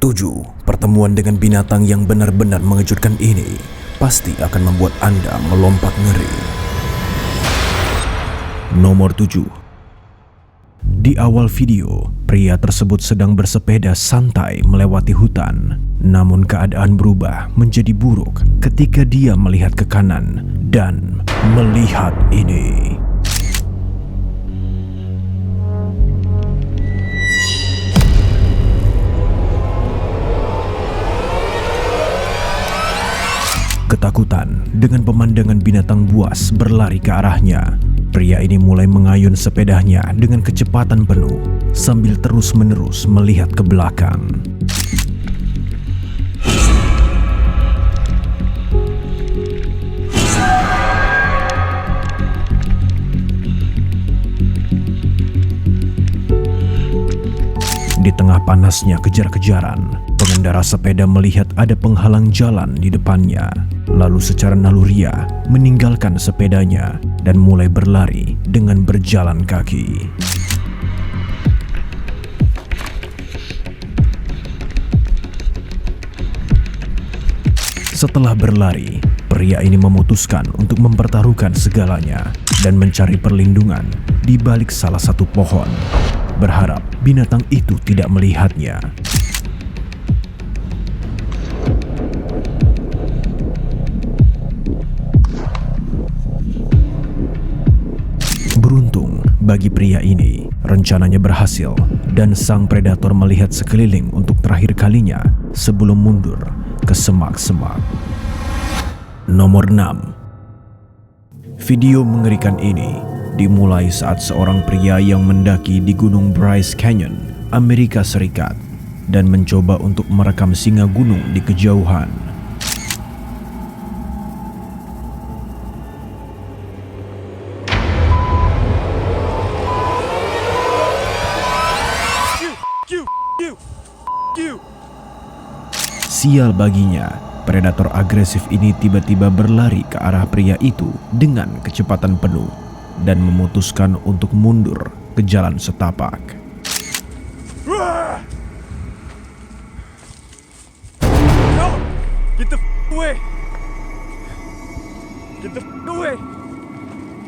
7. Pertemuan dengan binatang yang benar-benar mengejutkan ini pasti akan membuat Anda melompat ngeri. Nomor 7. Di awal video, pria tersebut sedang bersepeda santai melewati hutan. Namun keadaan berubah menjadi buruk ketika dia melihat ke kanan dan melihat ini. Ketakutan dengan pemandangan binatang buas berlari ke arahnya. Pria ini mulai mengayun sepedanya dengan kecepatan penuh sambil terus-menerus melihat ke belakang. Di tengah panasnya kejar-kejaran, pengendara sepeda melihat ada penghalang jalan di depannya. Lalu secara naluriah meninggalkan sepedanya dan mulai berlari dengan berjalan kaki. Setelah berlari, pria ini memutuskan untuk mempertaruhkan segalanya dan mencari perlindungan di balik salah satu pohon, berharap binatang itu tidak melihatnya. Beruntung bagi pria ini, rencananya berhasil dan sang predator melihat sekeliling untuk terakhir kalinya sebelum mundur ke semak-semak. Nomor 6. Video mengerikan ini dimulai saat seorang pria yang mendaki di Gunung Bryce Canyon, Amerika Serikat, dan mencoba untuk merekam singa gunung di kejauhan. Sial baginya, predator agresif ini tiba-tiba berlari ke arah pria itu dengan kecepatan penuh dan memutuskan untuk mundur ke jalan setapak. No! Get the away! Get the away!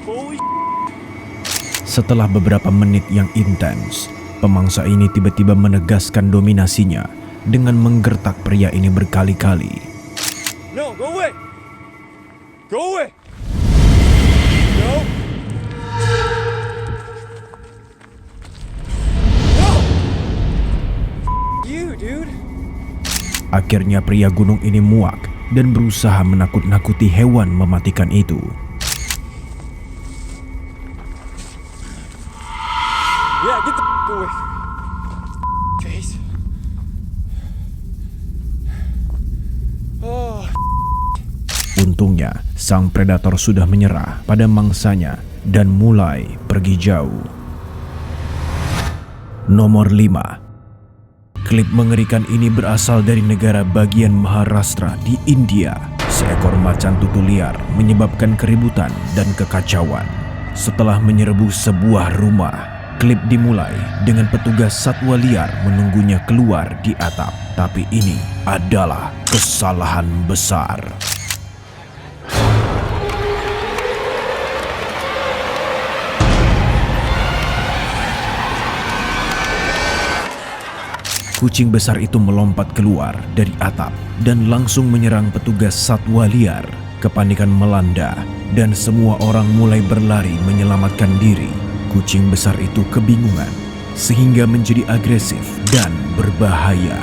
Holy. Setelah beberapa menit yang intens, pemangsa ini tiba-tiba menegaskan dominasinya dengan menggertak pria ini berkali-kali. No, go away! Go away! No! No! You, dude! Akhirnya pria gunung ini muak dan berusaha menakut-nakuti hewan mematikan itu. Yeah, get the away! Face. Oh. Untungnya, sang predator sudah menyerah pada mangsanya dan mulai pergi jauh. Nomor 5. Klip mengerikan ini berasal dari negara bagian Maharashtra di India. Seekor macan tutul liar menyebabkan keributan dan kekacauan setelah menyerbu sebuah rumah. Klip dimulai dengan petugas satwa liar menunggunya keluar di atap. Tapi ini adalah kesalahan besar. Kucing besar itu melompat keluar dari atap dan langsung menyerang petugas satwa liar. Kepanikan melanda dan semua orang mulai berlari menyelamatkan diri. Kucing besar itu kebingungan sehingga menjadi agresif dan berbahaya.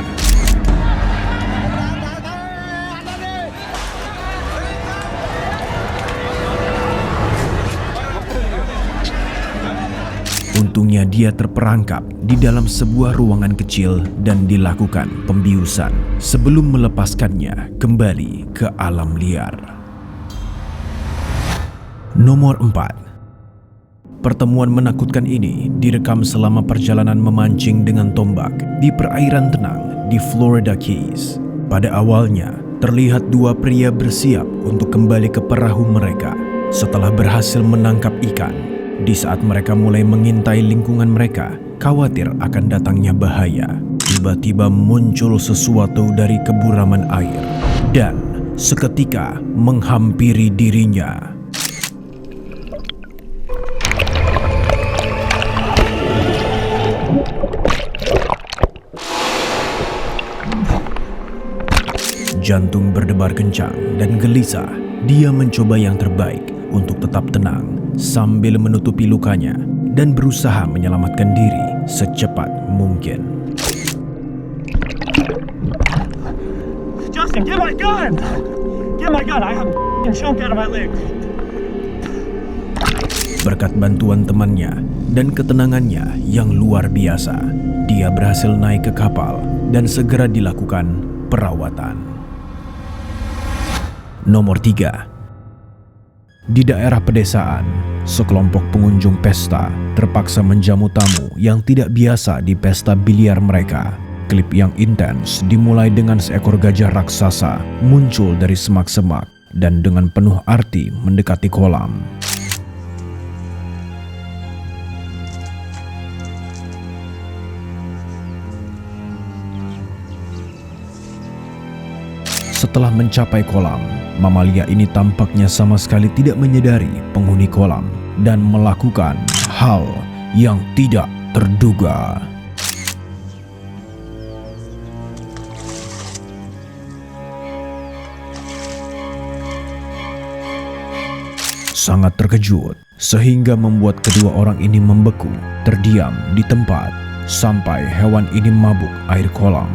Untungnya dia terperangkap di dalam sebuah ruangan kecil dan dilakukan pembiusan sebelum melepaskannya kembali ke alam liar. Nomor 4. Pertemuan menakutkan ini direkam selama perjalanan memancing dengan tombak di perairan tenang di Florida Keys. Pada awalnya, terlihat dua pria bersiap untuk kembali ke perahu mereka setelah berhasil menangkap ikan. Di saat mereka mulai mengintai lingkungan mereka, khawatir akan datangnya bahaya. tiba-tiba muncul sesuatu dari keburaman air dan seketika menghampiri dirinya. Jantung berdebar kencang dan gelisah. Dia mencoba yang terbaik untuk tetap tenang sambil menutupi lukanya dan berusaha menyelamatkan diri secepat mungkin. Justin, get my gun! Get my gun! I have a chunk out of my leg. Berkat bantuan temannya dan ketenangannya yang luar biasa, dia berhasil naik ke kapal dan segera dilakukan perawatan. Nomor 3. Di daerah pedesaan, sekelompok pengunjung pesta terpaksa menjamu tamu yang tidak biasa di pesta biliar mereka. Klip yang intens dimulai dengan seekor gajah raksasa muncul dari semak-semak dan dengan penuh arti mendekati kolam. Setelah mencapai kolam, mamalia ini tampaknya sama sekali tidak menyadari penghuni kolam dan melakukan hal yang tidak terduga. Sangat terkejut, sehingga membuat kedua orang ini membeku, terdiam di tempat, sampai hewan ini mabuk air kolam.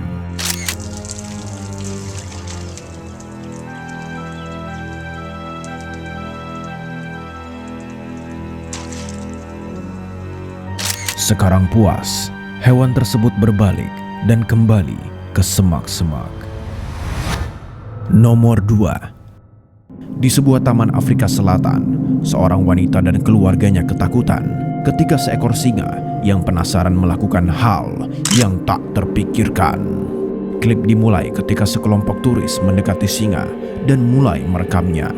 Sekarang puas, hewan tersebut berbalik dan kembali ke semak-semak. Nomor 2. Di sebuah taman Afrika Selatan, seorang wanita dan keluarganya ketakutan ketika seekor singa yang penasaran melakukan hal yang tak terpikirkan. Klip dimulai ketika sekelompok turis mendekati singa dan mulai merekamnya.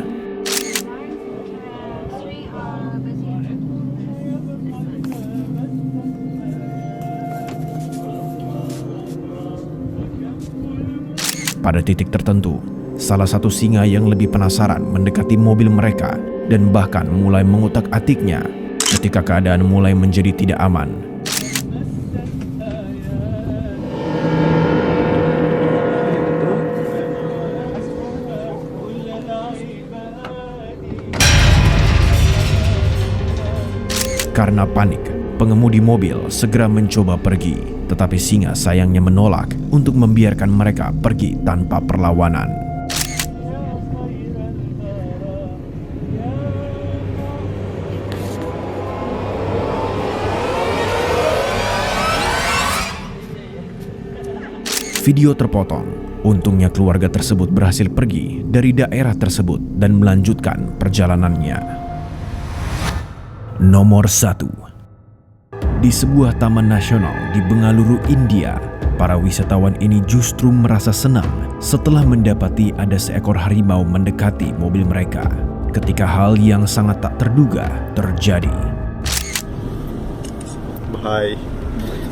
Pada titik tertentu, salah satu singa yang lebih penasaran mendekati mobil mereka dan bahkan mulai mengutak-atiknya ketika keadaan mulai menjadi tidak aman. Karena panik, pengemudi mobil segera mencoba pergi. Tetapi singa sayangnya menolak untuk membiarkan mereka pergi tanpa perlawanan. Video terpotong. Untungnya keluarga tersebut berhasil pergi dari daerah tersebut dan melanjutkan perjalanannya. Nomor 1. Di sebuah taman nasional di Bengaluru, India, para wisatawan ini justru merasa senang setelah mendapati ada seekor harimau mendekati mobil mereka ketika hal yang sangat tak terduga terjadi. भाई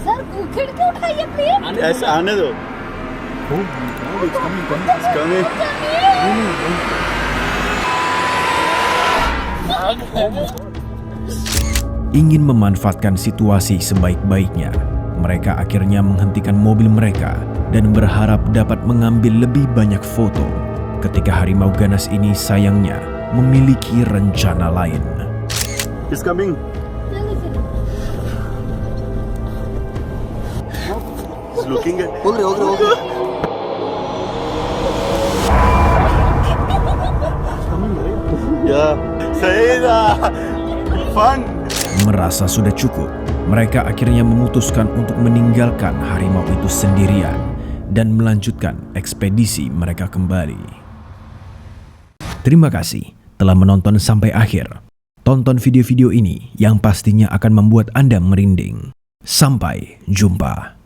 सर खिड़की उठाइए प्लीज ऐसे आने दो It's coming. Ingin memanfaatkan situasi sebaik-baiknya, mereka akhirnya menghentikan mobil mereka dan berharap dapat mengambil lebih banyak foto ketika harimau ganas ini sayangnya memiliki rencana lain. It's coming. It's looking at. Ya, saya fun. Merasa sudah cukup, mereka akhirnya memutuskan untuk meninggalkan harimau itu sendirian dan melanjutkan ekspedisi mereka kembali. Terima kasih telah menonton sampai akhir. Tonton video-video ini yang pastinya akan membuat Anda merinding. Sampai jumpa.